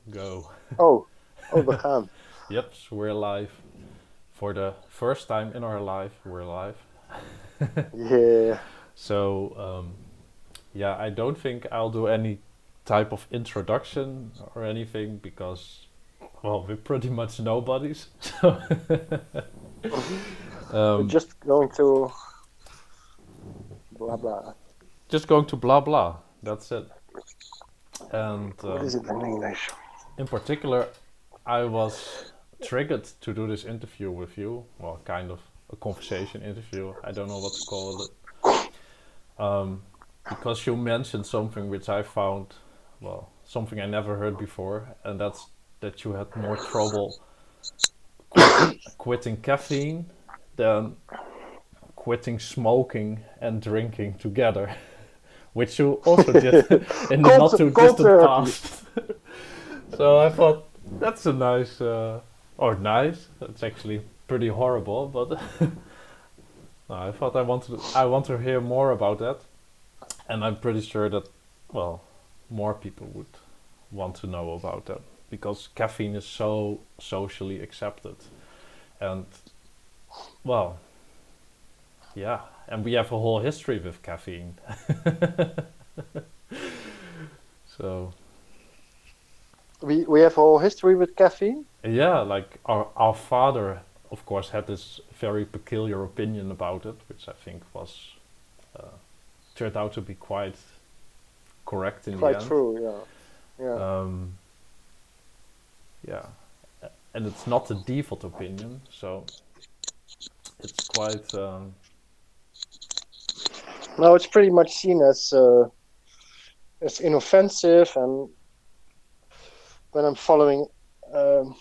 Go. Oh, oh, we gaan. Yep, so we're live. For the first time in our life, we're live. Yeah. So, yeah, I don't think I'll do any type of introduction or anything because, well, we're pretty much nobodies. So, Mhm. We're um, just going to blah blah. just going to blah blah. That's it. And What is it in English? in particular, I was triggered to do this interview with you. Well, kind of a conversation interview. I don't know what to call it. Um, because you mentioned something which I found, well, something I never heard before, and that's that you had more trouble quitting caffeine than quitting smoking and drinking together, which you also did in the not too Cold distant therapy. past. So I thought that's a nice, or nice. It's actually pretty horrible, but no, I thought I want to hear more about that, and I'm pretty sure that, well, more people would want to know about that because caffeine is so socially accepted, and well, yeah, and we have a whole history with caffeine. So We have a whole history with caffeine. yeah, like our father, of course, had this very peculiar opinion about it, which I think was uh, turned out to be quite correct in the Quite end. true. Yeah. Yeah. Um, yeah, and it's not a default opinion, so it's quite Now it's pretty much seen as inoffensive, and when I'm following um,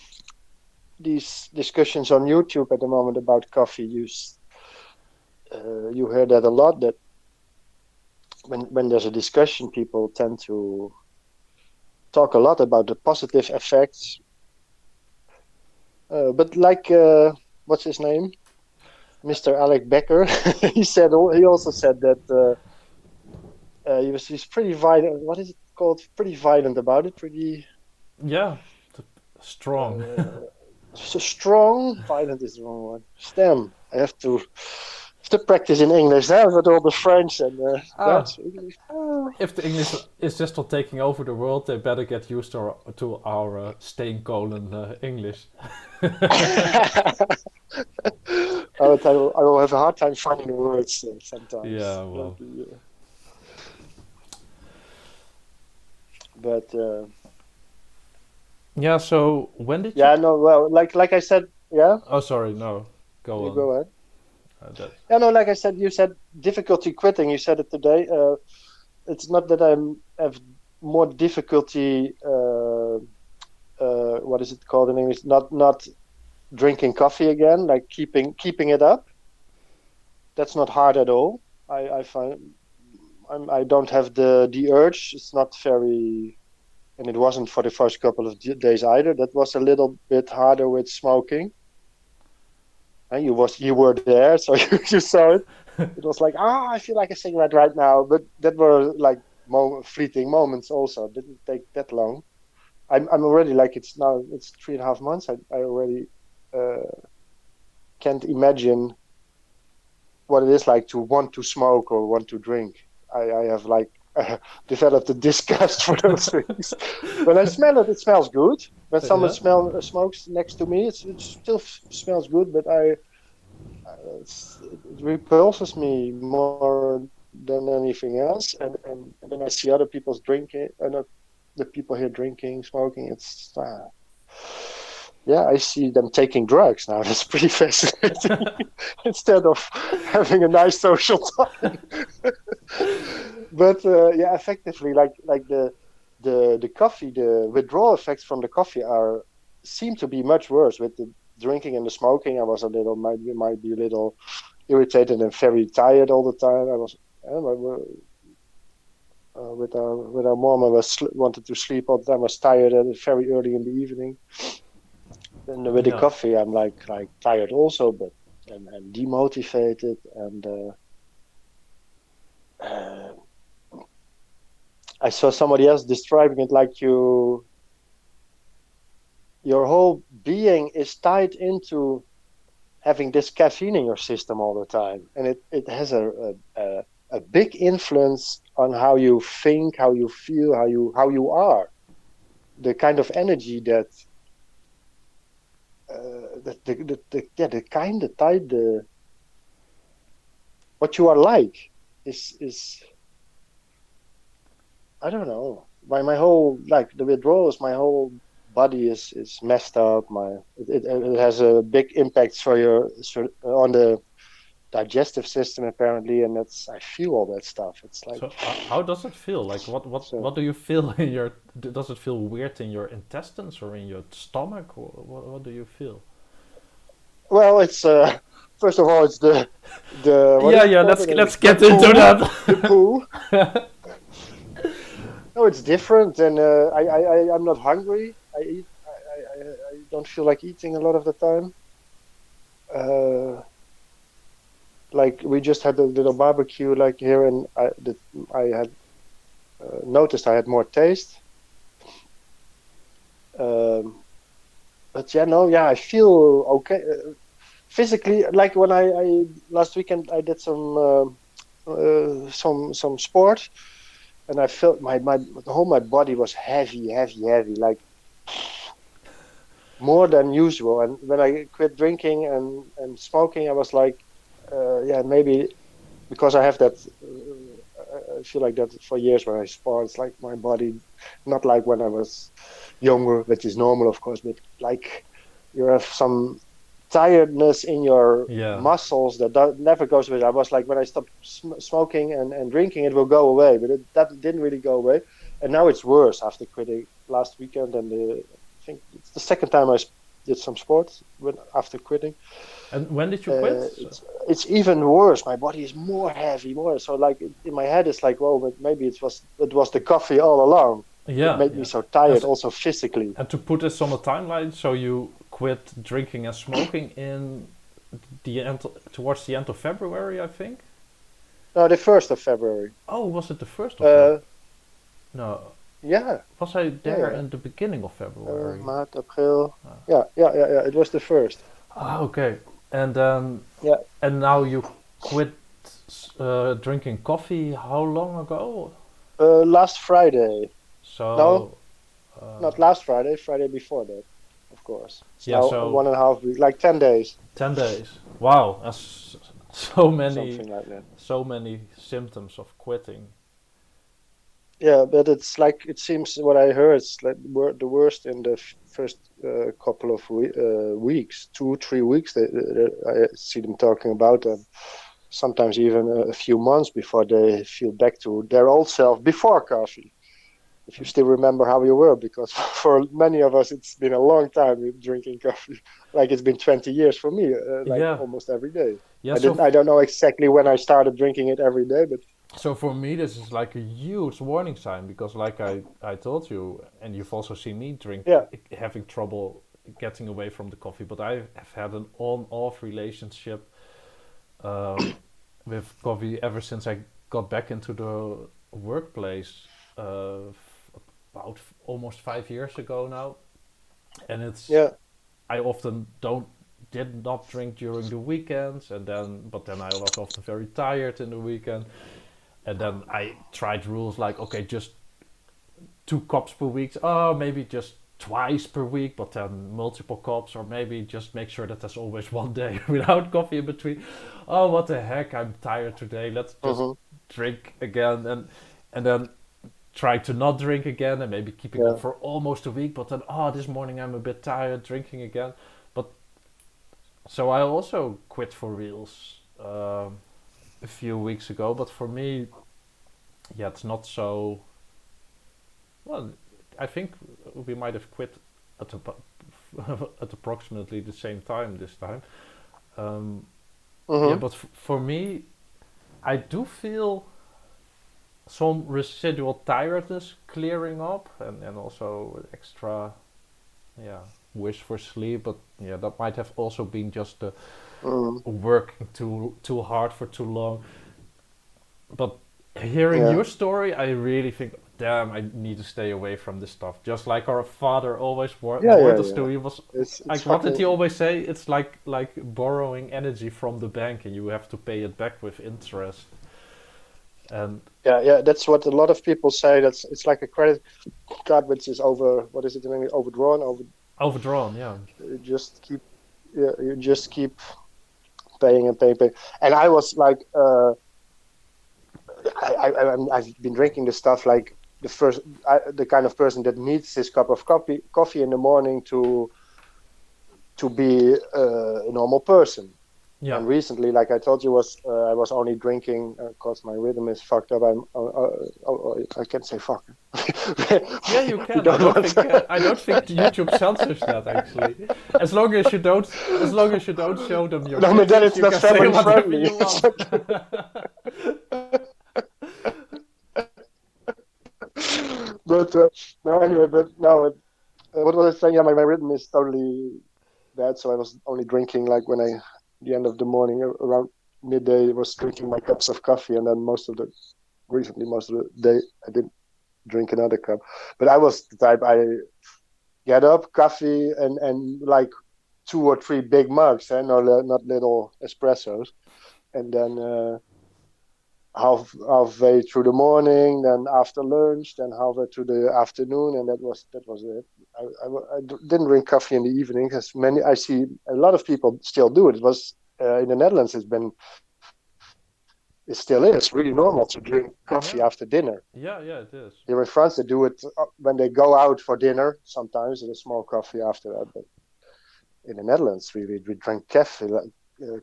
these discussions on YouTube at the moment about coffee use, you hear that a lot. That when there's a discussion, people tend to talk a lot about the positive effects. But like, what's his name? Mr. Alec Becker. He also said that he's pretty violent. What is it called? Pretty violent about it. Pretty yeah, strong. uh, so strong. Violent is the wrong word. Stem. I have to practice in English now with all the French and Ah, Dutch. English. Oh. if the English is just not taking over the world, they better get used to our steenkolen English. I will have a hard time finding words sometimes. Yeah, well, But yeah. So when did you? yeah, no. Well, like I said, yeah. Oh, sorry, no, go You on. go ahead. That. Yeah, no. Like I said, you said difficulty quitting. You said it today. It's not that I have more difficulty. What is it called in English? Not drinking coffee again. Like keeping it up. That's not hard at all. I find I don't have the urge. It's not very, and it wasn't for the first couple of days either. That was a little bit harder with smoking. And you were there, so you saw it. It was like, I feel like a cigarette right now. But that were like fleeting moments. Also, it didn't take that long. I'm already like it's 3.5 months. I already uh, can't imagine what it is like to want to smoke or want to drink. I have like developed a disgust for those things. When I smell it, it smells good. When someone Yeah. smokes next to me, it still smells good, but it repulses me more than anything else. And then I see other people's drinking, not the people here drinking, smoking. Yeah, I see them taking drugs now. That's pretty fascinating. Instead of having a nice social time. But yeah, effectively, like the coffee, the withdrawal effects from the coffee are seem to be much worse with the drinking and the smoking. I was a little might be a little irritated and very tired all the time. I was with our mom. I was wanted to sleep all the time. I was tired at very early in the evening. And with the Yeah. coffee, I'm like tired also, but and demotivated and. I saw somebody else describing it like your whole being is tied into having this caffeine in your system all the time, and it has a big influence on how you think, how you feel, how you are, the kind of energy that the kind, the type, the what you are like is I don't know. My whole, like, the withdrawals, my whole body is messed up. It has a big impact on the digestive system apparently, and I feel all that stuff. It's like, So how does it feel? Like so. what do you feel in your? Does it feel weird in your intestines or in your stomach? What do you feel? Well, it's first of all, it's the what Yeah, is it yeah. called in Let's English? The get into poo, the that. poo. No, it's different, and I'm not hungry. I don't feel like eating a lot of the time. Uh, like, we just had a little barbecue, like, here, and I had noticed I had more taste. Um, but yeah, no, yeah, I feel okay physically. Like, when I last weekend I did some sport, and I felt my body was heavy, heavy, heavy, like more than usual. And when I quit drinking and smoking, I was like, yeah, maybe because I have that. I feel like that for years when I sport. It's like my body, not like when I was younger, which is normal, of course, but like you have some tiredness in your Yeah. muscles that never goes away. I was like, when I stopped smoking and drinking, it will go away, but that didn't really go away. And now it's worse after quitting last weekend. And I think it's the second time I did some sports after quitting. And when did you quit? It's even worse. My body is more heavy, more so. Like, in my head, it's like, well, but maybe it was the coffee all along. It Yeah, made me yeah. so And, tired, also physically. and to put this on a timeline, so you quit drinking and smoking in the end, towards the end of February, I think. No, the 1st of February. Oh, was it the first of February? Uh, No, yeah, was I yeah, there yeah. in the beginning of February? Maart, April. Ah, Yeah, yeah, yeah, yeah. It was the first. okay. And then, Yeah, and now you quit drinking coffee. How long ago? last Friday. No, So, uh, not last Friday. Friday before that, of course. It's yeah. now So 1.5 weeks, like 10 days, 10 days. Wow, that's so many, something like that. so many symptoms of quitting. Yeah, but it's like, it seems, what I heard, it's like the worst in the first couple of weeks, 2-3 weeks. I see them talking about them. Sometimes even a few months before they feel back to their old self before coffee. If you still remember how you were, because for many of us it's been a long time with drinking coffee. Like, it's been 20 years for me, like Yeah, almost every day. yeah. I don't know exactly when I started drinking it every day, but So for me, this is like a huge warning sign because, like I told you, and you've also seen me yeah. having trouble getting away from the coffee. But I have had an on-off relationship with coffee ever since I got back into the workplace about almost 5 years ago now. And Yeah. I often did not drink during the weekends, but then I was often very tired in the weekend. And then I tried rules like, okay, just 2 cups per week. Oh, maybe just twice per week, but then multiple cups, or maybe just make sure that there's always one day without coffee in between. Oh, what the heck! I'm tired today. Let's just Hmm. drink again, and then try to not drink again, and maybe keeping up Yeah. for almost a week. But then, this morning I'm a bit tired, drinking again. But so I also quit for reals a few weeks ago. But for me, yeah, it's not so. Well, I think we might have quit at at approximately the same time this time. Um, yeah, Hmm. but for me, I do feel some residual tiredness clearing up, and also extra, yeah, wish for sleep. But yeah, that might have also been just the Hmm. working too hard for too long. But hearing Yeah. your story, I really think damn, I need to stay away from this stuff. Just like our father always Yeah, warned yeah, us yeah. to. He was It's like, what did he fucking always say? It's like borrowing energy from the bank, and you have to pay it back with interest. And yeah, yeah. That's what a lot of people say. It's like a credit card which is over. What is it in English? Overdrawn. overdrawn, yeah, You just keep. Yeah, you just keep paying and paying. And I was like, I've been drinking this stuff like the kind of person that needs this cup of coffee in the morning to be a normal person. yeah, And recently, like I told you, I was only drinking because my rhythm is fucked up. I can't say fuck. yeah. You We can. don't want to. I don't think YouTube censors that actually. As long as you don't show them your No, but then titties, it's you not can say family whatever friendly. you want. But no, anyway, but no. What was I saying? Yeah, my rhythm is totally bad. So I was only drinking like when the end of the morning, around midday, was drinking my cups of coffee, and then most of the day, I didn't drink another cup. But I was the type I get up, coffee, and like two or three big mugs, no, not little espressos, and then halfway through the morning, then after lunch, then halfway through the afternoon, and that was it. Didn't drink coffee in the evening, as many I see a lot of people still do it. It was in the Netherlands. It still is really normal to drink coffee Yeah, after dinner. yeah, yeah. It is. Here in France, they do it when they go out for dinner. Sometimes a small coffee after that. But in the Netherlands, we drink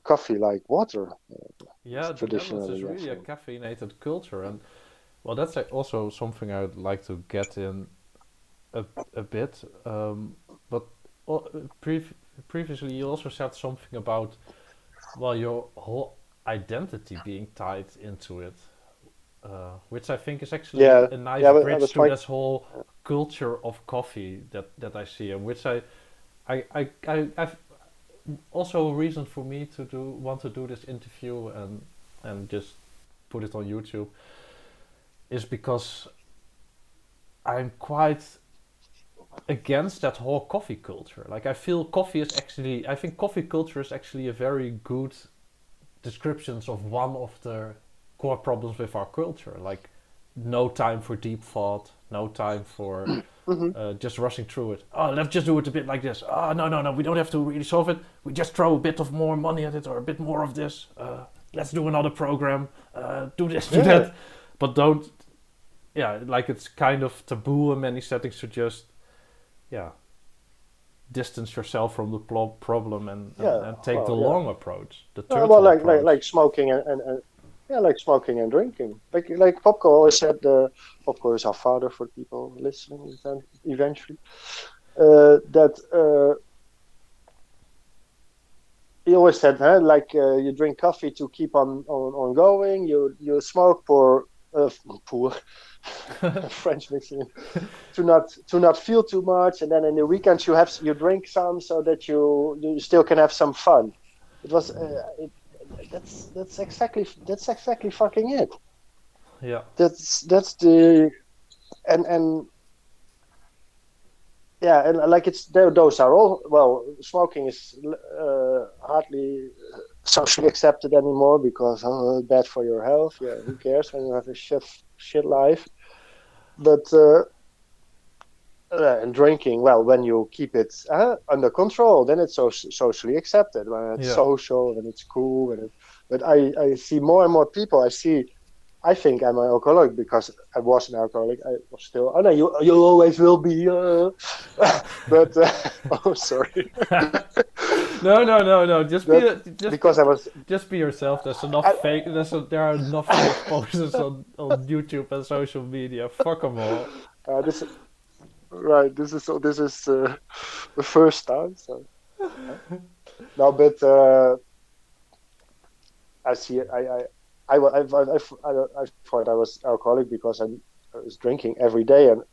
coffee like water. It's Yeah, the Netherlands is traditionally, I really a think. caffeinated culture, and well, that's also something I would like to get in a, a bit. But previously, you also said something about well, your whole identity being tied into it, which I think is actually Yeah, a nice yeah. I bridge was to quite. this whole culture of coffee that I see, and which I've also a reason for me to want to do this interview and just put it on YouTube is because I'm quite against that whole coffee culture. Like I think coffee culture is actually a very good descriptions of one of the core problems with our culture. Like no time for deep thought, no time for Hmm. just rushing through it. Oh, let's just do it a bit like this. Oh, no, no, no, we don't have to really solve it. We just throw a bit of more money at it or a bit more of this. Let's do another program. Do this, do Yeah, that. But don't, yeah, like it's kind of taboo in many settings to just, yeah, distance yourself from the problem yeah. and take the Well, yeah. long approach, the Well, turtle approach. like smoking and yeah, like smoking and drinking. Like Popko always said, Popko is our father for people listening eventually. That he always said, huh, like you drink coffee to keep on going. You smoke poor French mixing to not feel too much, and then in the weekends you drink some so that you still can have some fun. It was that's exactly fucking it. Yeah, That's the and yeah, and like those are all, well, smoking is hardly socially accepted anymore because bad for your health. Yeah, who cares when you have a shit life? But and drinking, well, when you keep it under control, then it's socially accepted. When it's yeah. social, when it's cool, but I see more and more people. I think I'm an alcoholic because I was an alcoholic. I was still. Oh no, you always will be. But oh, sorry. No, no, no, no. That because I was. Just be yourself. There's enough I, fake. There are enough fake posters on YouTube and social media. Fuck them all. this right. This is the first time. So no, but I see. I thought I was alcoholic because I was drinking every day and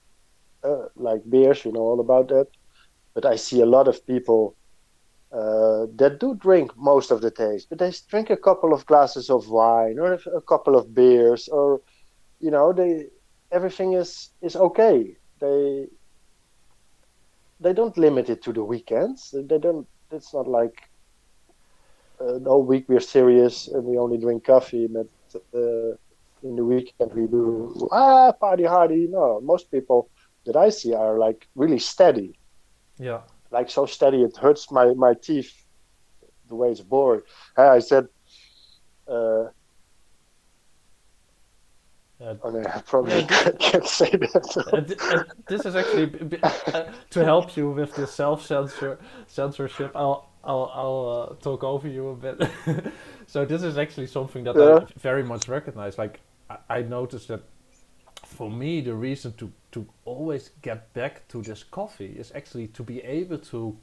like beers, all about that. But I see a lot of people that do drink most of the days, but they drink a couple of glasses of wine or a couple of beers, or they. everything is okay. They don't limit it to the weekends. They don't. It's not like the whole week we're serious and we only drink coffee. But in the weekend we do party hardy. No, most people that I see are like really steady, Yeah. like so steady it hurts my teeth the way it's boring. I said. Uh, Oh, no, I yeah. probably This can't say that. this is actually to help you with this censorship. I'll talk over you a bit. So this is actually something that I Yeah, very much recognize. Like I noticed that for me, the reason to always get back to this coffee is actually to be able to,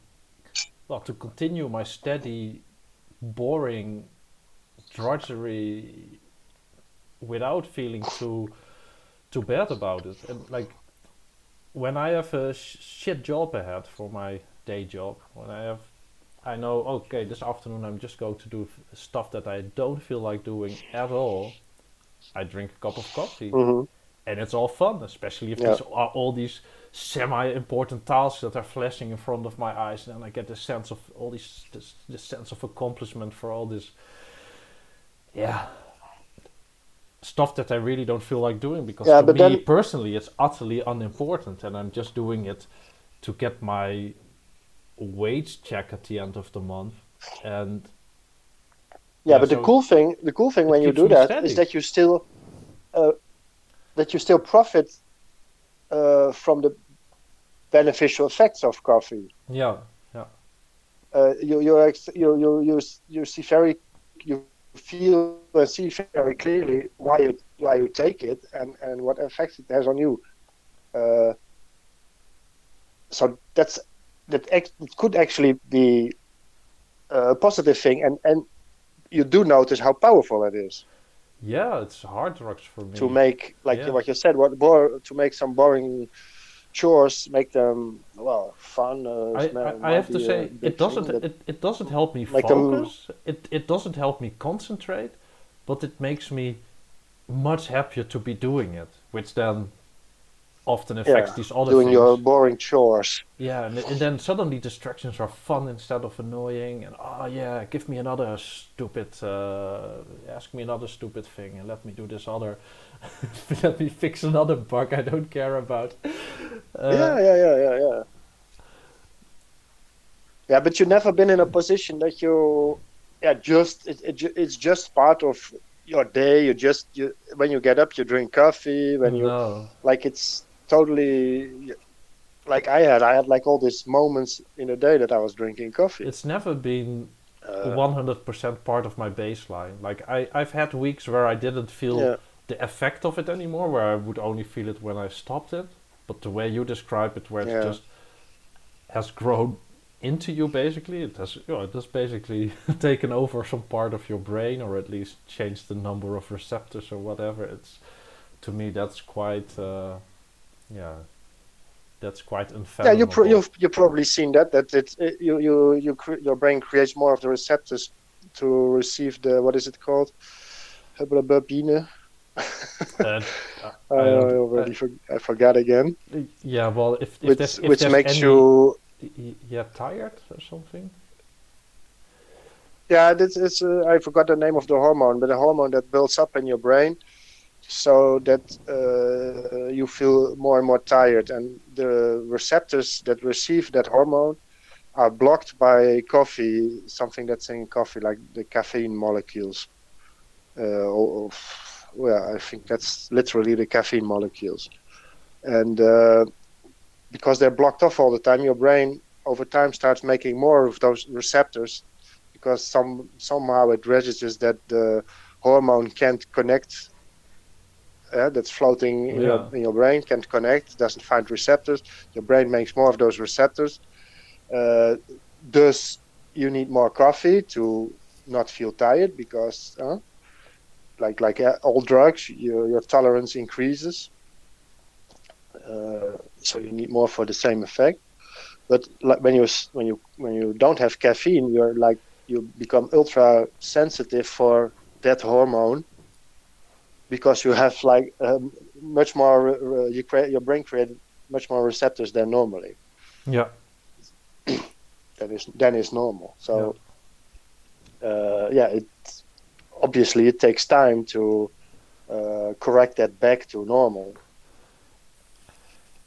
well, to continue my steady, boring drudgery without feeling too bad about it. And like when I have a shit job ahead for my day job, when I know, okay, this afternoon I'm just going to do stuff that I don't feel like doing at all. I drink a cup of coffee, hmm, and it's all fun, especially if yeah, these are all these semi-important tasks that are flashing in front of my eyes, and then I get this sense of all this sense of accomplishment for all this, yeah, stuff that I really don't feel like doing because yeah. to But me then, personally it's utterly unimportant, and I'm just doing it to get my wage check at the end of the month, and yeah. yeah, But so the cool thing it when you keeps do me that is steady. uh, that you still profit from the beneficial effects of coffee. Yeah, yeah, You see very you feel and see very clearly why you take it and what effects it has on you. Uh, so it could actually be a positive thing, and you do notice how powerful it is yeah, it's hard drugs for to me. make, like Yeah, what you said, to make some boring chores, make them well fun. I Might have to be a say big thing, but it doesn't help me make them. focus. It doesn't help me concentrate, but it makes me much happier to be doing it, which then often affects Yeah, these other doing your things. boring chores. Yeah, and then suddenly distractions are fun instead of annoying. And oh yeah, give me another stupid, ask me another stupid thing, and let me do this other, let me fix another bug I don't care about. Uh, Yeah. Yeah, but you've never been in a position that you, yeah, it's just part of your day. You when you get up, you drink coffee. When you no, like, it's totally like I had like all these moments in a day that I was drinking coffee. it's never been Uh, 100% part of my baseline. Like I've had weeks where I didn't feel yeah, the effect of it anymore, where I would only feel it when I stopped it. But the way you describe it, where it's yeah, just has grown into you basically, it has basically taken over some part of your brain, or at least changed the number of receptors or whatever. It's to me that's quite yeah, that's quite yeah. unfathomable. You've probably seen that your brain creates more of the receptors to receive the, what is it called? Hemoglobin. Uh, I I don't. I forgot again. Yeah, well, if Which there's makes any, you, yeah, tired or something. yeah, this is I forgot the name of the hormone, but a hormone that builds up in your brain so that you feel more and more tired, and the receptors that receive that hormone are blocked by coffee, something that's in coffee, like the caffeine molecules. Well, I think that's literally the caffeine molecules, and because they're blocked off all the time, your brain over time starts making more of those receptors because somehow it registers that the hormone can't connect, that's floating Yeah, in your brain can't connect, doesn't find receptors. Your brain makes more of those receptors. Uh, thus, you need more coffee to not feel tired because, all drugs, your tolerance increases. So you need more for the same effect. But like when you don't have caffeine, you become ultra sensitive for that hormone because you have much more. Your brain created much more receptors than normally. Yeah. Than is normal. Yeah. So obviously it takes time to correct that back to normal.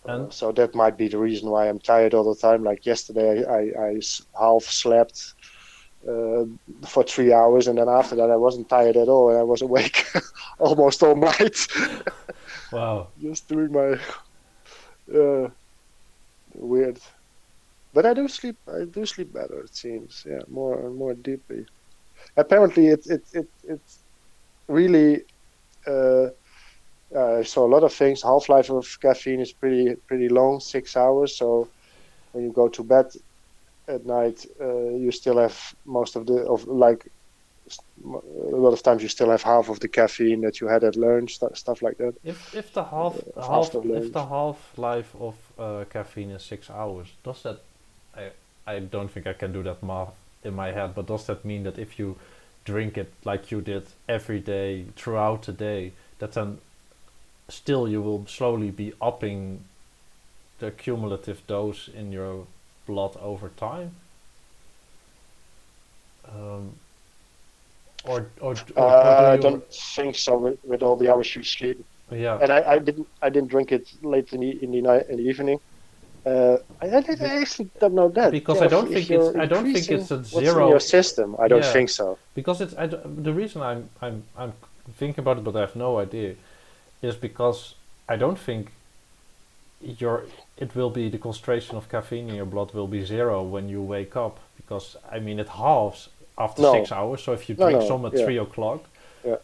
And So that might be the reason why I'm tired all the time. Like yesterday, I half slept for 3 hours, and then after that, I wasn't tired at all, and I was awake almost all night, wow. just doing my weird. But I do sleep. I do sleep better. It seems, yeah, more and more deeply. Apparently, it's really. So a lot of things. Half-life of caffeine is pretty long, 6 hours. So when you go to bed at night, you still have most of a lot of times you still have half of the caffeine that you had at lunch, stuff like that. If the half After if the lunch. half life of caffeine is 6 hours, does that I don't think I can do that math in my head, but does that mean that if you drink it like you did every day throughout the day, that then still you will slowly be upping the cumulative dose in your blood over time? Um, or do I you? don't think so with all the hours you sleep. Yeah, And I didn't drink it late in the night in the evening. I actually don't know that. because Yeah, if you're I don't think increasing it's a what's in your zero. system, I don't Yeah, think so. because the reason I'm thinking about it, but I have no idea, is because I don't think your it will be the concentration of caffeine in your blood will be zero when you wake up, because I mean it halves after No, 6 hours. So if you no, drink no. some at Yeah, 3 o'clock, yeah,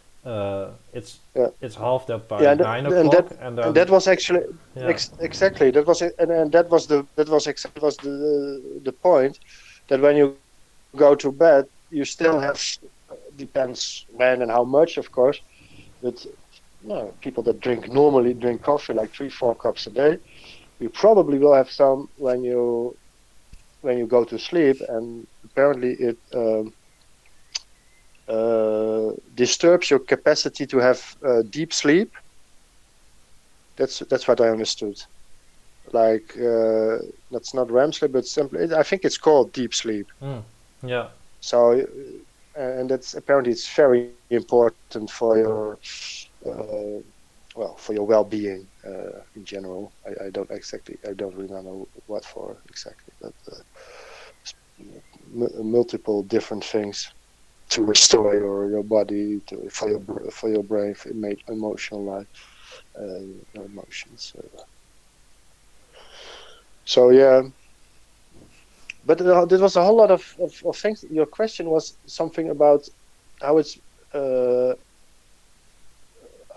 it's yeah. halved up by Yeah, 9 o'clock, and and then that was actually yeah, exactly that was it, and that was the point that when you go to bed, you still have depends when and how much, of course, but no, people that normally drink coffee like 3-4 cups a day, you probably will have some when you go to sleep, and apparently it disturbs your capacity to have deep sleep. That's what I understood. Like that's not REM sleep, but simply I think it's called deep sleep. mm, yeah, So and that's apparently it's very important for your uh, for your well-being in general. I don't really know what for exactly, but multiple different things to restore your body, for your brain, for emotional life, your emotions. So yeah, but there was a whole lot of things. Your question was something about how it's. Uh,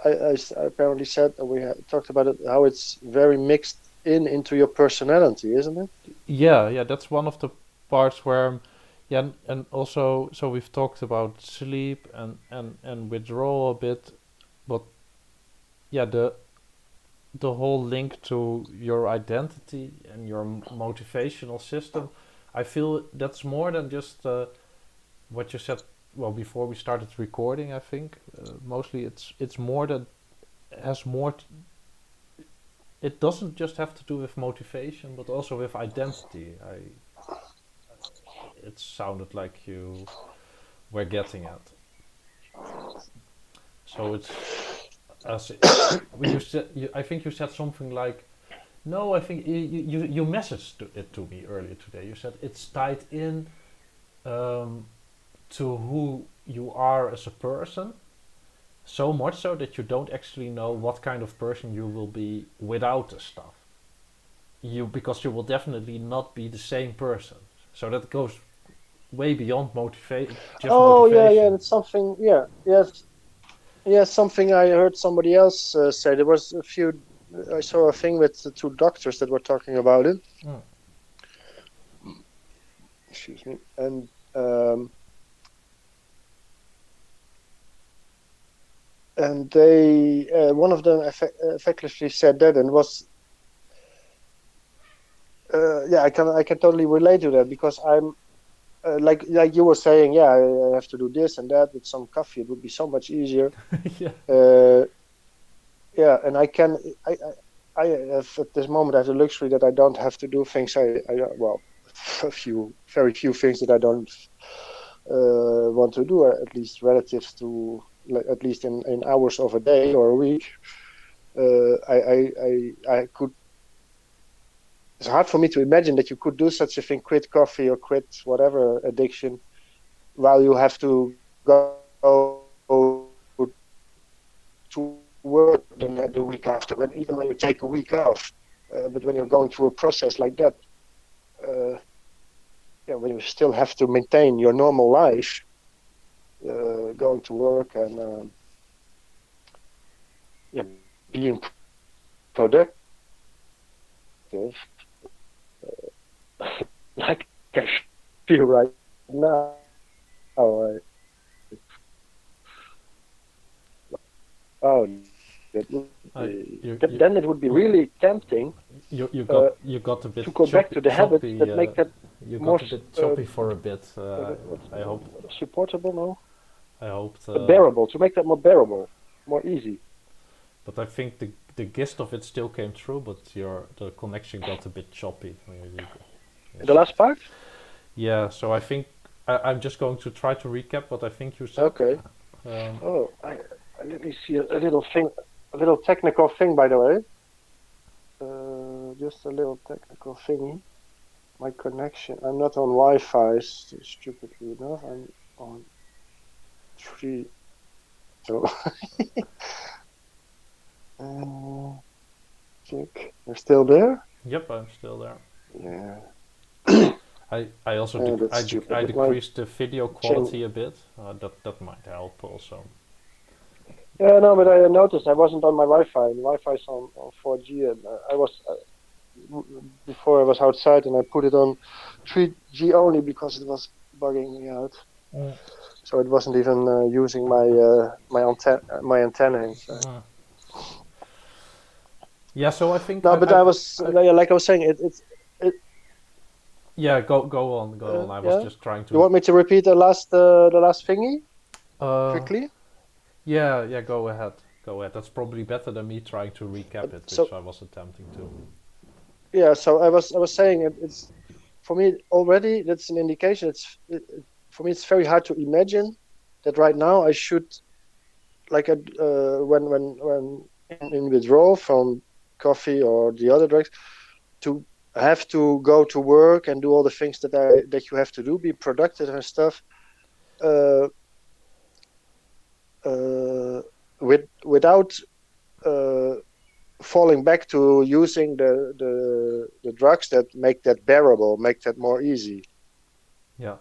I apparently said we talked about it. How it's very mixed into your personality, isn't it? yeah. That's one of the parts where, yeah, and also so we've talked about sleep and withdrawal a bit, but yeah, the whole link to your identity and your motivational system, I feel that's more than just what you said. Well, before we started recording, I think mostly it's more that has more. It doesn't just have to do with motivation, but also with identity. It sounded like you were getting at. So it's as you said. I think you said something like, no, I think you messaged it to me earlier today. You said it's tied in um, to who you are as a person, so much so that you don't actually know what kind of person you will be without the stuff. Because you will definitely not be the same person. So that goes way beyond just Oh yeah, motivation. that's something. Yeah, yes, yeah, something I heard somebody else say. There was a few. I saw a thing with the two doctors that were talking about it. Mm. Excuse me, and they one of them effectively said that, and was yeah, I can totally relate to that because I'm like you were saying, yeah, I have to do this and that with some coffee. It would be so much easier. yeah. Uh, yeah, and I have at this moment I have the luxury that I don't have to do things I well, very few things that I don't want to do, at least relative to, like, at least in hours of a day or a week. I could. It's hard for me to imagine that you could do such a thing, quit coffee or quit whatever addiction, while you have to go to work the week after. When even when you take a week off, but when you're going through a process like that, uh, yeah, when you still have to maintain your normal life, going to work and yeah, being productive, like I feel right now. That would be, You you then it would be really tempting you got a bit to go back to the habits choppy. that make that You more got a bit choppy for a bit. I hope supportable. No, I hoped, bearable. To make that more bearable, more easy. but I think the gist of it still came through. But the connection got a bit choppy. The Yes. last part. Yeah. So I think I'm just going to try to recap what I think you said. Okay. Um, Oh, let me see a little thing, a little technical thing, by the way. Just a little technical thingy. My connection. I'm not on Wi-Fi, stupidly enough. I'm on 3. So, check. You're still there? yep, I'm still there. Yeah. I also That's stupid. I It might decreased the video change. quality a bit. That might help also. Yeah, no, but I noticed I wasn't on my Wi-Fi. The Wi-Fi's on 4G, and I was before I was outside, and I put it on 3G only because it was bugging me out. Mm. So it wasn't even using my antenna inside. Mm. Yeah, so I think No, but I was I like I was saying, it yeah, go on. I was yeah. just trying You to want me to repeat the last thingy uh quickly? yeah, go ahead. Go ahead. That's probably better than me trying to recap it, which So I was attempting to. yeah, so I was saying it's for me already. That's an indication. For me. It's very hard to imagine that right now I should, like, when in withdrawal from coffee or the other drugs, to have to go to work and do all the things that you have to do, be productive and stuff, uh, uh, without uh, falling back to using the drugs that make that bearable, make that more easy. Yeah.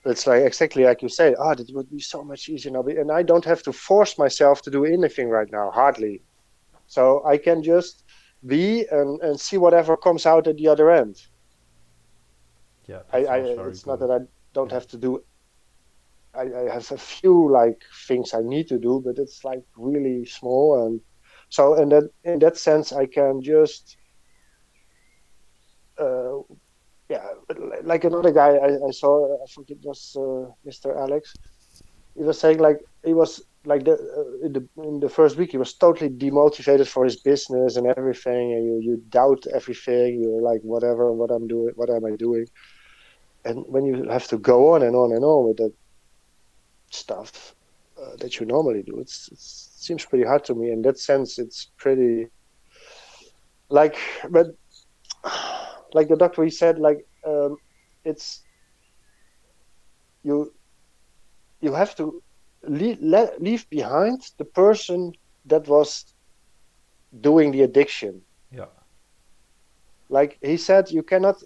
It's like exactly like you say. Ah, that would be so much easier now, and I don't have to force myself to do anything right now, hardly. So I can just be and see whatever comes out at the other end. Yeah, that sounds very It's not good. that I don't Yeah. have to do. I have a few like things I need to do, but it's like really small, and so in that sense I can just uh, yeah, like another guy I saw, I think it was Mr. Alex. He was saying like he was like in the first week he was totally demotivated for his business and everything, and you doubt everything. You're like, whatever, what I'm doing, what am I doing? And when you have to go on and on and on with that stuff that you normally do, it seems pretty hard to me. In that sense, it's pretty like, but like the doctor, he said like it's you you have to leave behind the person that was doing the addiction. Yeah. Like he said, you cannot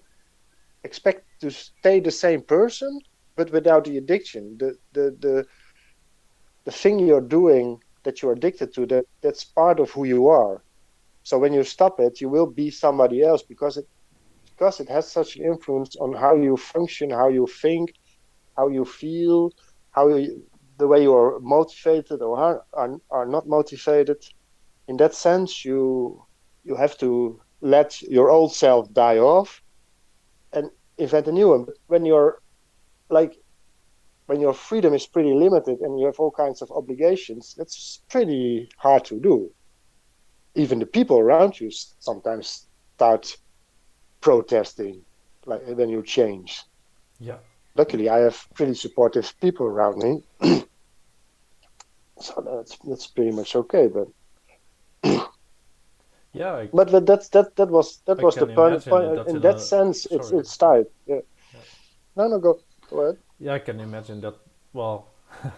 expect to stay the same person, but without the addiction. The thing you're doing that you're addicted to, that's part of who you are. So when you stop it, you will be somebody else because it has such an influence on how you function, how you think, how you feel, the way you are motivated or are not motivated. In that sense, you have to let your old self die off and invent a new one. But like when your freedom is pretty limited and you have all kinds of obligations, that's pretty hard to do. even the people around you sometimes start protesting, like when you change. Yeah. Luckily, I have pretty supportive people around me, so that's pretty much okay. But Yeah, I, that I was the can imagine point. that In in that a sense, sorry. it's tight. Yeah. Yeah. No, no, go ahead. Yeah, I can imagine that. Well,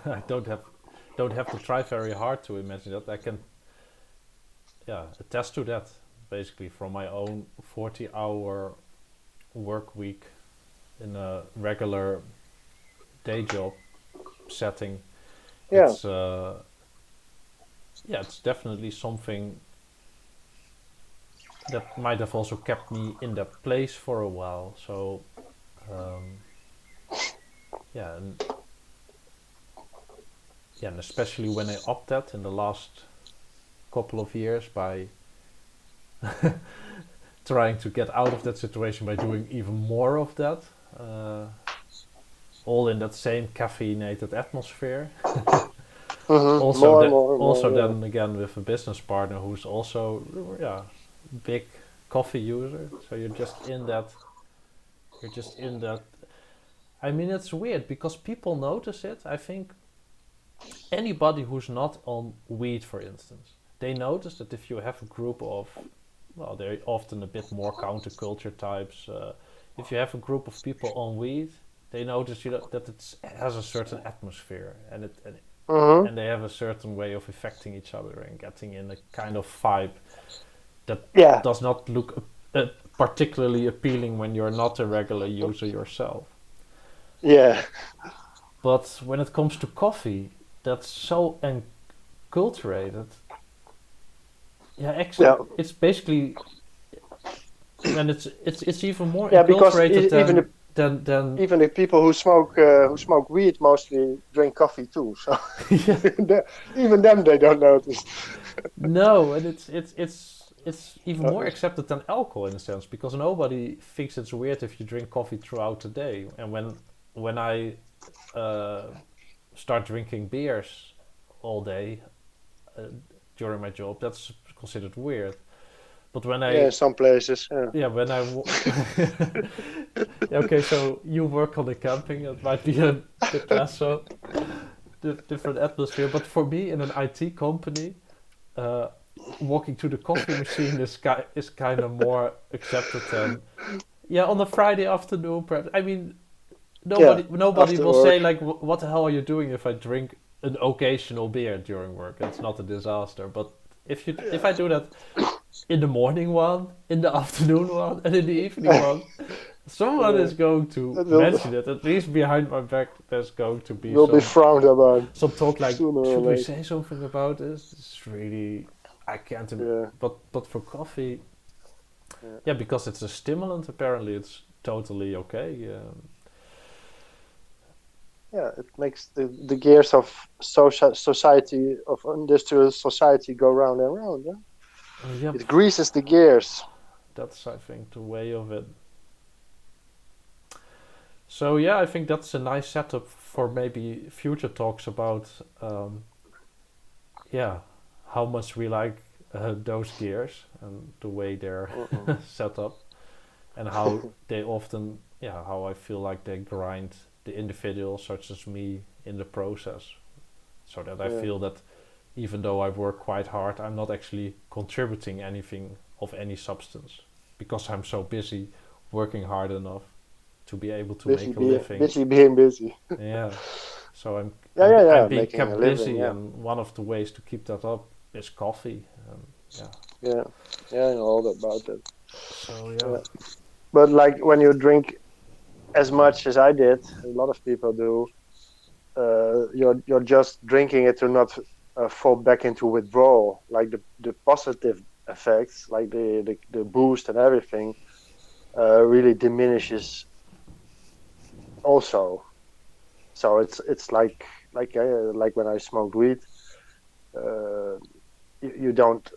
I don't have to try very hard to imagine that. I can, yeah, attest to that basically from my own 40-hour work week in a regular day job setting. Yeah, It's yeah, it's definitely something that might have also kept me in that place for a while. So um, yeah, and especially when I opted in the last couple of years by trying to get out of that situation by doing even more of that, uh, all in that same caffeinated atmosphere. also more and that more and more. also Yeah, then again with a business partner who's also yeah big coffee user. So you're just in that. I mean, it's weird because people notice it. I think anybody who's not on weed, for instance, they notice that if you have a group of, well, they're often a bit more counterculture types. If you have a group of people on weed, they notice that it has a certain atmosphere mm-hmm. and they have a certain way of affecting each other and getting in a kind of vibe that Yeah, does not look particularly appealing when you're not a regular user yourself. yeah, But when it comes to coffee, that's so enculturated. Yeah, yeah, it's basically, and it's even more yeah. Because enculturated than even the people who smoke weed mostly drink coffee too. So yeah. even them they don't notice. No, and it's even more Uh, accepted than alcohol in a sense because nobody thinks it's weird if you drink coffee throughout the day. And when I uh, start drinking beers all day uh, during my job, that's considered weird. But when yeah, I in some places. Yeah. yeah when I yeah, okay, so you work on the camping, it might be a bit less so different atmosphere. But for me in an IT company, uh, walking to the coffee machine is kind of more accepted than yeah on a Friday afternoon. Perhaps I mean Yeah, nobody after will say work. like what the hell are you doing if I drink an occasional beer during work. It's not a disaster. But if Yeah. I do that in the morning one, in the afternoon one, and in the evening one, someone Yeah, is going to it mention it. At least behind my back, there's going to be will be frowned upon some talk like, sooner or should we later. say something about this? It's really, I can't. Yeah, But for coffee, yeah, yeah, because it's a stimulant. Apparently, it's totally okay. yeah. It makes the gears of society of industrial society go round and round. Yeah? Yep, It greases the gears. that's I think the way of it. So yeah, I think that's a nice setup for maybe future talks about yeah how much we like those gears and the way they're Mm-mm. set up and how they often yeah how I feel like they grind the individual such as me in the process so that I Yeah, feel that even though I work quite hard I'm not actually contributing anything of any substance because I'm so busy working hard enough to be able to make a living. busy being busy. Yeah, so Yeah, yeah, I'm yeah. being Making a kept living. busy, Yeah, and one of the ways to keep that up is coffee. Yeah. yeah, yeah. I know all about that. So yeah. Yeah. But like when you drink as much as I did, a lot of people do. You're just drinking it to not fall back into withdrawal. Like the positive effects, like the boost and everything, really diminishes also. So it's like when I smoked weed, uh, you don't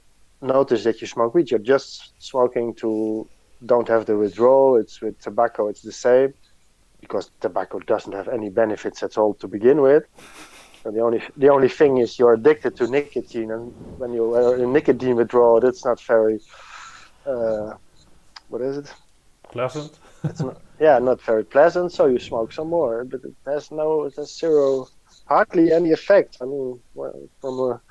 notice that you smoke weed. You're just smoking to don't have the withdrawal. It's with tobacco, it's the same because tobacco doesn't have any benefits at all to begin with. So the only thing is you're addicted to nicotine, and when you are in nicotine withdrawal, that's not very what is it? Pleasant. It's not, yeah, not very pleasant. So you smoke some more, but it has zero, hardly any effect. I mean, well, from a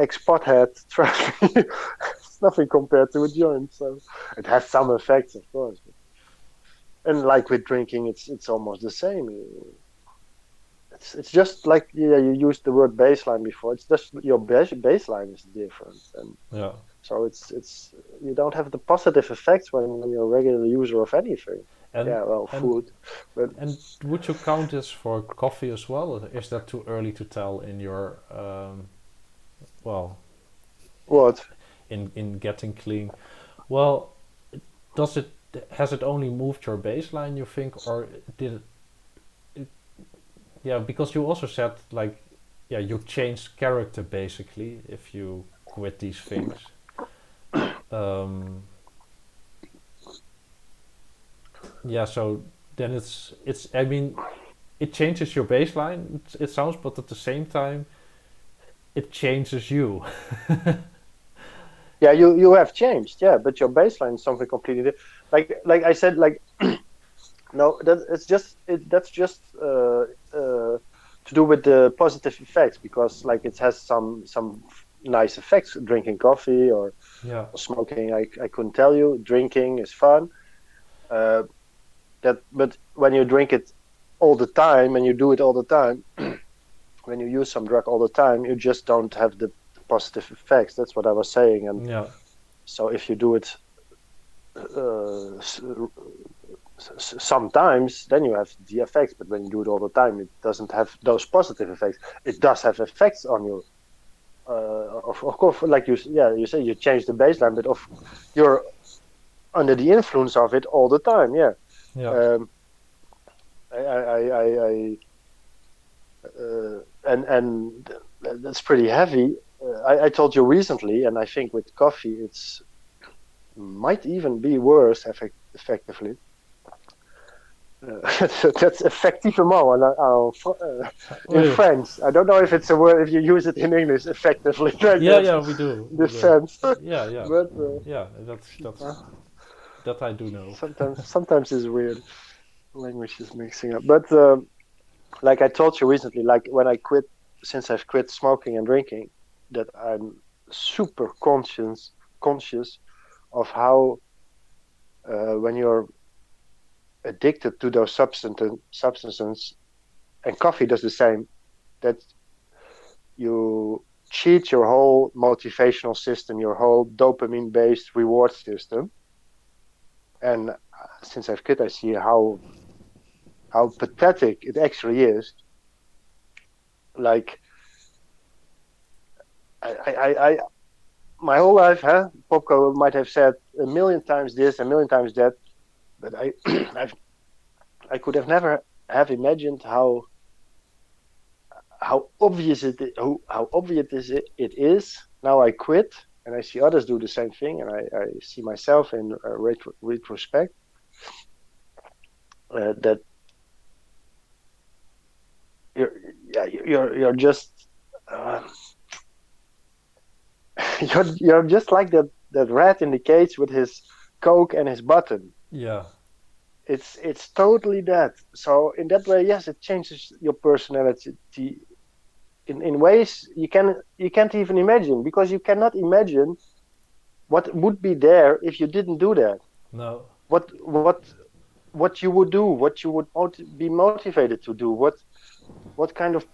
ex-pothead, trust me, it's nothing compared to a joint. So it has some effects, of course. And like with drinking, it's almost the same. It's just like, yeah, you used the word baseline before. It's just your baseline is different, and Yeah. so it's you don't have the positive effects when you're a regular user of anything. And Yeah, well, and food, but and would you count this for coffee as well? Or is that too early to tell in your well, what? in getting clean? Well, does it has it only moved your baseline, you think, or did it, yeah, because you also said, like, yeah, you changed character basically if you quit these things. Um, yeah, so then it's I mean, it changes your baseline, it sounds, but at the same time it changes you. Yeah, you have changed, yeah, but your baseline is something completely different. Like I said, like no, that's just to do with the positive effects, because like it has some nice effects. Drinking coffee Yeah. or smoking, I couldn't tell you. Drinking is fun. Uh, but when you drink it all the time and you do it all the time, when you use some drug all the time, you just don't have the positive effects. That's what I was saying. And Yeah. so if you do it uh, sometimes, then you have the effects. But when you do it all the time, it doesn't have those positive effects. It does have effects on you. Of course, like you say, you change the baseline, but you're under the influence of it all the time. Yeah. Yeah. Um, I and that's pretty heavy. I told you recently, and I think with coffee, it's might even be worse effectively. That's effectivement in Wait. French. I don't know if it's a word if you use it in English effectively like Yeah, that. yeah, we do. We This do. sense, Yeah, yeah. but Yeah, that's uh, that I do know. sometimes it's weird. Language is mixing up. But like I told you recently, like when since I've quit smoking and drinking, that I'm super conscious of how when you're addicted to those substances, and coffee does the same, that you cheat your whole motivational system, your whole dopamine-based reward system. And since I've quit, I see how pathetic it actually is. Like I my whole life, Popko might have said a million times this, a million times that, but I could have never have imagined how obvious how obvious it is. Now I quit, and I see others do the same thing, and I see myself in retrospect that you're yeah you're just uh, you're just like that rat in the cage with his Coke and his button. Yeah. It's totally that. So in that way, yes, it changes your personality in ways you can't even imagine, because you cannot imagine what would be there if you didn't do that. No. What you would do, what you would be motivated to do, what kind of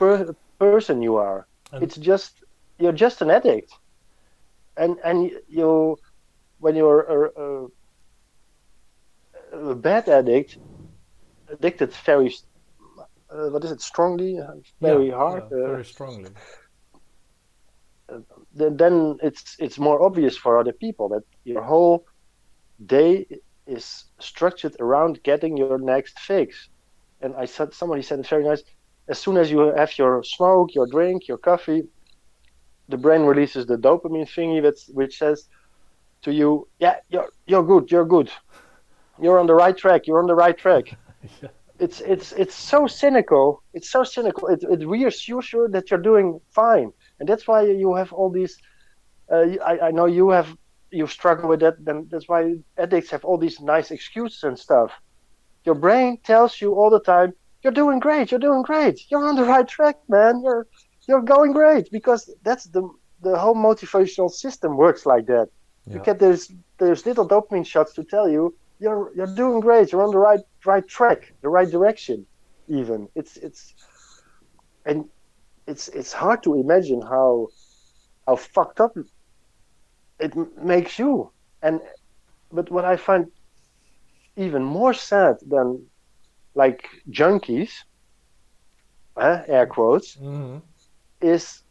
person you are. And It's just you're just an addict, and you when you're a bad addict, addicted very what is it, strongly, yeah, very hard. yeah, very strongly. Then it's more obvious for other people that your whole day is structured around getting your next fix. And somebody said it very nice. As soon as you have your smoke, your drink, your coffee, the brain releases the dopamine thingy which says to you, yeah, you're good, you're good, you're on the right track, you're on the right track. Yeah. it's so cynical. It's so cynical. It reassures you that you're doing fine, and that's why you have all these. I know you struggle with that. Then that's why addicts have all these nice excuses and stuff. Your brain tells you all the time, "You're doing great. You're doing great. You're on the right track, man. You're going great," because that's the whole motivational system works like that. You Yeah. get there's little dopamine shots to tell you you're doing great. You're on the right track, the right direction. Even and it's hard to imagine how fucked up it makes you. And but what I find even more sad than like junkies, air quotes, Hmm. is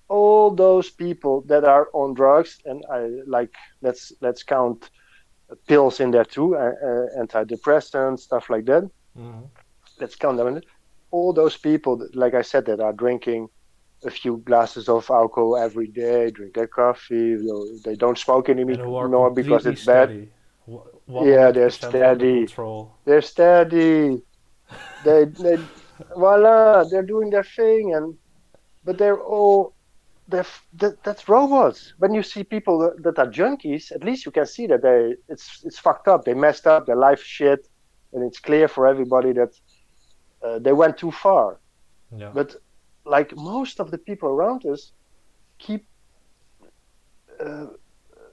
all those people that are on drugs, and I like let's count pills in there too, antidepressants, stuff like that. Hmm. Let's count them in. All those people, like I said, that are drinking a few glasses of alcohol every day, drink their coffee. They don't smoke And who are anymore because completely it's bad. steady, Yeah, they're 100% under steady. control. They're steady. They voila, they're doing their thing, and but that's robots. When you see people that are junkies, at least you can see that it's fucked up. They messed up. Their life shit, and it's clear for everybody that they went too far. Yeah. But like most of the people around us, keep uh,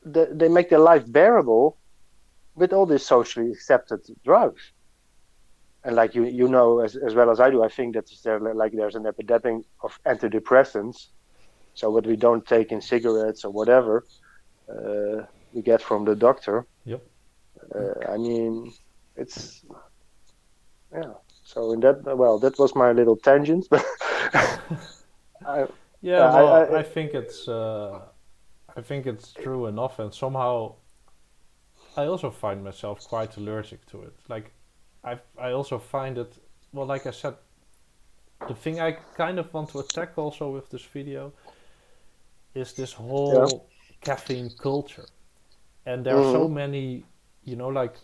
they make their life bearable with all these socially accepted drugs. And like you know as well as I do, I think that there's an epidemic of antidepressants. So what we don't take in cigarettes or whatever, we get from the doctor. Yep. I mean, it's yeah. So in that, well, that was my little tangent, but I, Yeah, yeah, well, I I think it's true enough, and somehow I also find myself quite allergic to it. Like, I also find it, well, like I said, the thing I kind of want to attack also with this video is this yeah. whole caffeine culture. And there are so Hmm. many, like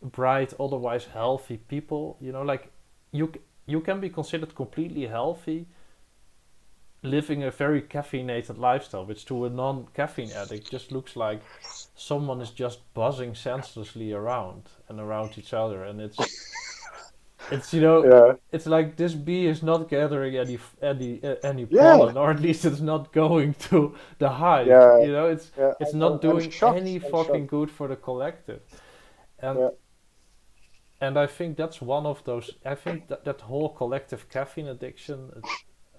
bright, otherwise healthy people. Like you you can be considered completely healthy living a very caffeinated lifestyle, which to a non-caffeine addict just looks like someone is just buzzing senselessly around and around each other, and it's Yeah, it's like this bee is not gathering any yeah, pollen, or at least it's not going to the hive. yeah, yeah. It's not I'm doing shocked. any I'm fucking shocked. good for the collective. and Yeah, and I think that's one of those. I think that whole collective caffeine addiction,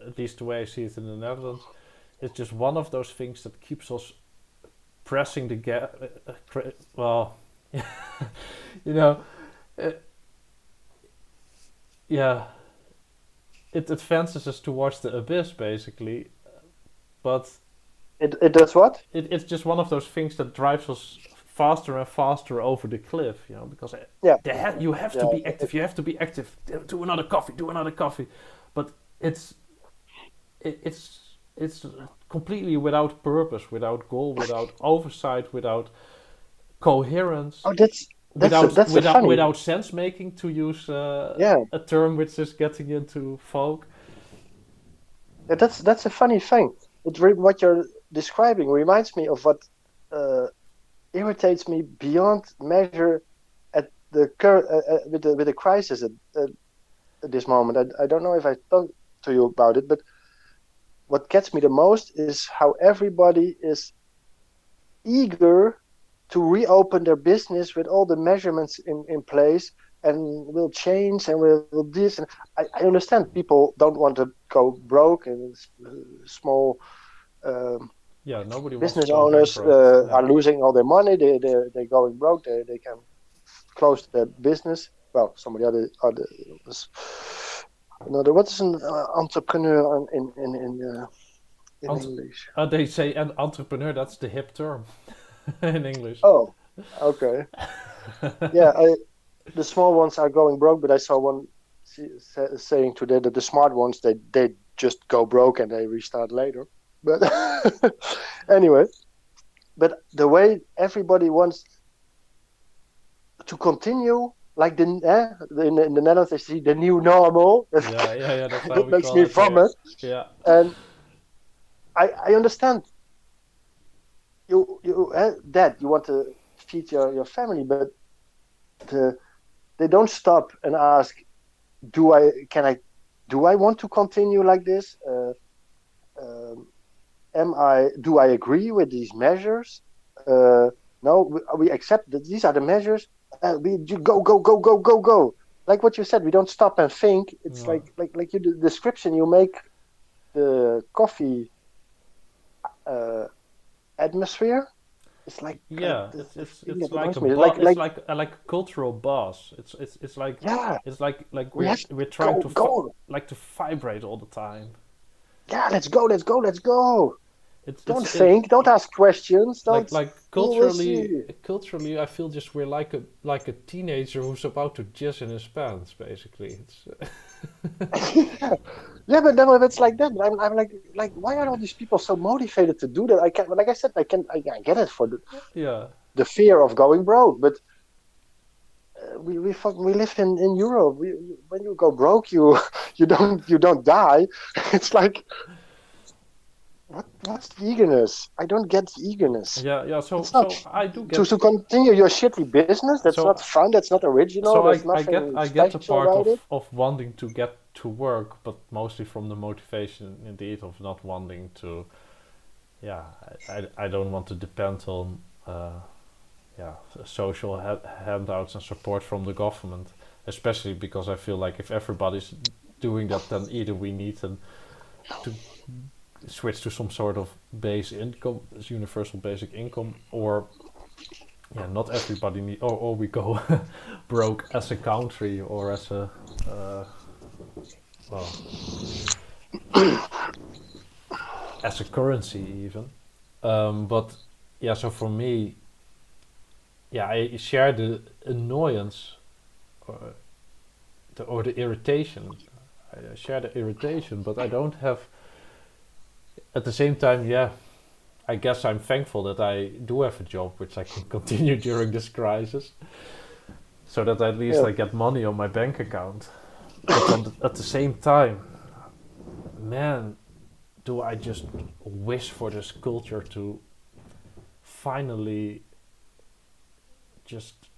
at least the way I see it in the Netherlands, is just one of those things that keeps us pressing the gas. Well, you know, uh, yeah, it advances us towards the abyss basically, but it does what? it's just one of those things that drives us faster and faster over the cliff, because Yeah, you have to yeah. be active. You have to be active. Do another coffee. Do another coffee. But it's it's completely without purpose, without goal, without oversight, without coherence, Oh, that's a funny. without sense making, to use Yeah, a term which is getting into folk. that's a funny thing. What you're describing reminds me of what uh, irritates me beyond measure at the current with the crisis at this moment. I don't know if I talked to you about it, but what gets me the most is how everybody is eager to reopen their business with all the measurements in place and will change and will this. And I understand people don't want to go broke and small Yeah, nobody wants to business go owners bankrupt. Yeah. are losing all their money. They're going broke. They can close their business. Well, some of the other another what is an entrepreneur in Ant- English? they say an entrepreneur. That's the hip term in English. Oh, okay. Yeah, the small ones are going broke, but I saw one saying today that the smart ones they just go broke and they restart later. But anyway, but the way everybody wants to continue like in the Netherlands they see the new normal. Yeah. That's how That we makes call me it here. vomit. Yeah. And I understand that you want to feed your family, but the, they don't stop and ask, do I want to continue like this? Um, do I agree with these measures? No, we accept that these are the measures. We go. Like what you said, we don't stop and think. It's No. like the description you make the coffee uh, atmosphere. It's like Yeah, the thing it's that like annoys a me. it's like a cultural boss. Yeah, It's like we have to we're trying to go. like to vibrate all the time. Yeah, let's go. Don't It's think. Don't ask questions. Don't. like We'll see. culturally I feel just we're like a teenager who's about to jizz in his pants basically. It's Yeah, but then it's like that. I'm like, why are all these people so motivated to do that? I can, like I said, I get it for yeah. the fear of going broke, but we live in Europe. When you go broke, you don't die. It's like what's the eagerness? I don't get the eagerness. Yeah, It's not so I do to continue your shitty business. That's not so fun. That's not original. so There's nothing I get the special part about it. of wanting to get to work, but mostly from the motivation indeed of not wanting to. Yeah, I don't want to depend on yeah social handouts and support from the government, especially because I feel like if everybody's doing that, then either we need to switch to some sort of base income, universal basic income, or yeah, not everybody need, or we go broke as a country or as a well as a currency even. But yeah, so for me, yeah, I share the annoyance or the irritation. I share the irritation, but I don't have. At the same time, yeah, I guess I'm thankful that I do have a job which I can continue during this crisis, so that at least Yeah. I get money on my bank account. But at the same time, man, do I just wish for this culture to finally just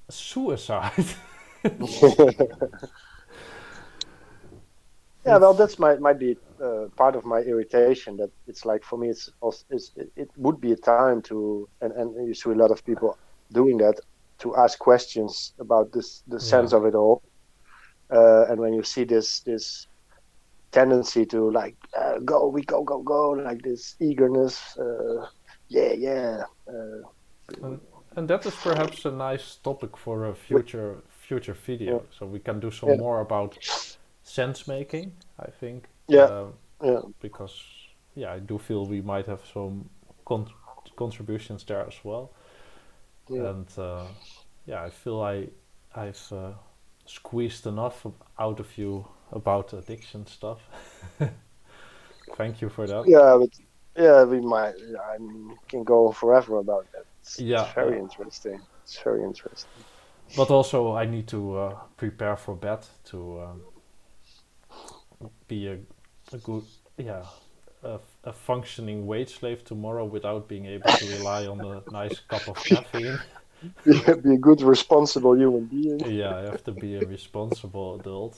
suicide. Yeah, well, It's that's might be part of my irritation. That it's like for me, it's also it would be a time to and you see a lot of people doing that to ask questions about the yeah. sense of it all. And when you see this tendency to like go like this eagerness, yeah. And, and that is perhaps a nice topic for a Wi- future yeah, video. So we can do some yeah, more about sense making, I think, yeah, yeah, because yeah, I do feel we might have some con- contributions there as well. yeah. And yeah, I feel I've squeezed enough out of you about addiction stuff. Thank you for that. Yeah, but yeah, we might. I mean, we can go forever about that. It's Yeah. very interesting. It's very interesting. But also, I need to prepare for bed to be a good, yeah, a functioning wage slave tomorrow without being able to rely on a nice cup of caffeine. Be a good, responsible human being. Yeah, I have to be a responsible adult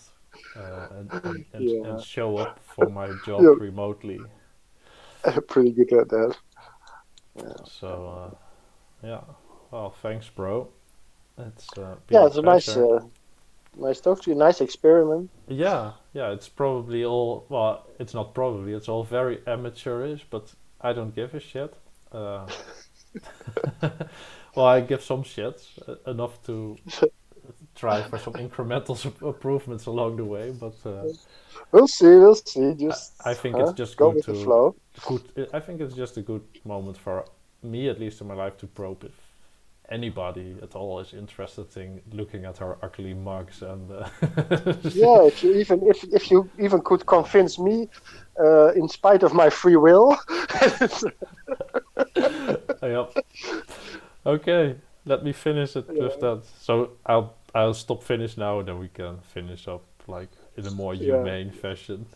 and Yeah, show up for my job yeah, remotely. pretty good at that. Yeah, So, yeah. Well, thanks, bro. It's been yeah. a It's a nice, pleasure. nice talk to you. Nice experiment. Yeah, it's probably all, well, it's not probably, it's all very amateurish, but I don't give a shit. Uh, well, I give some shits, enough to try for some incremental improvements along the way, but We'll see. We'll see. I Just think it's just go good with the flow. I think it's just a good moment for me, at least in my life, to probe if anybody at all is interested in looking at our ugly mugs and Yeah, if you even could convince me, in spite of my free will. yep. Okay. let me finish it with Yeah, that. So I'll stop finish now, and then we can finish up like in a more yeah. humane fashion.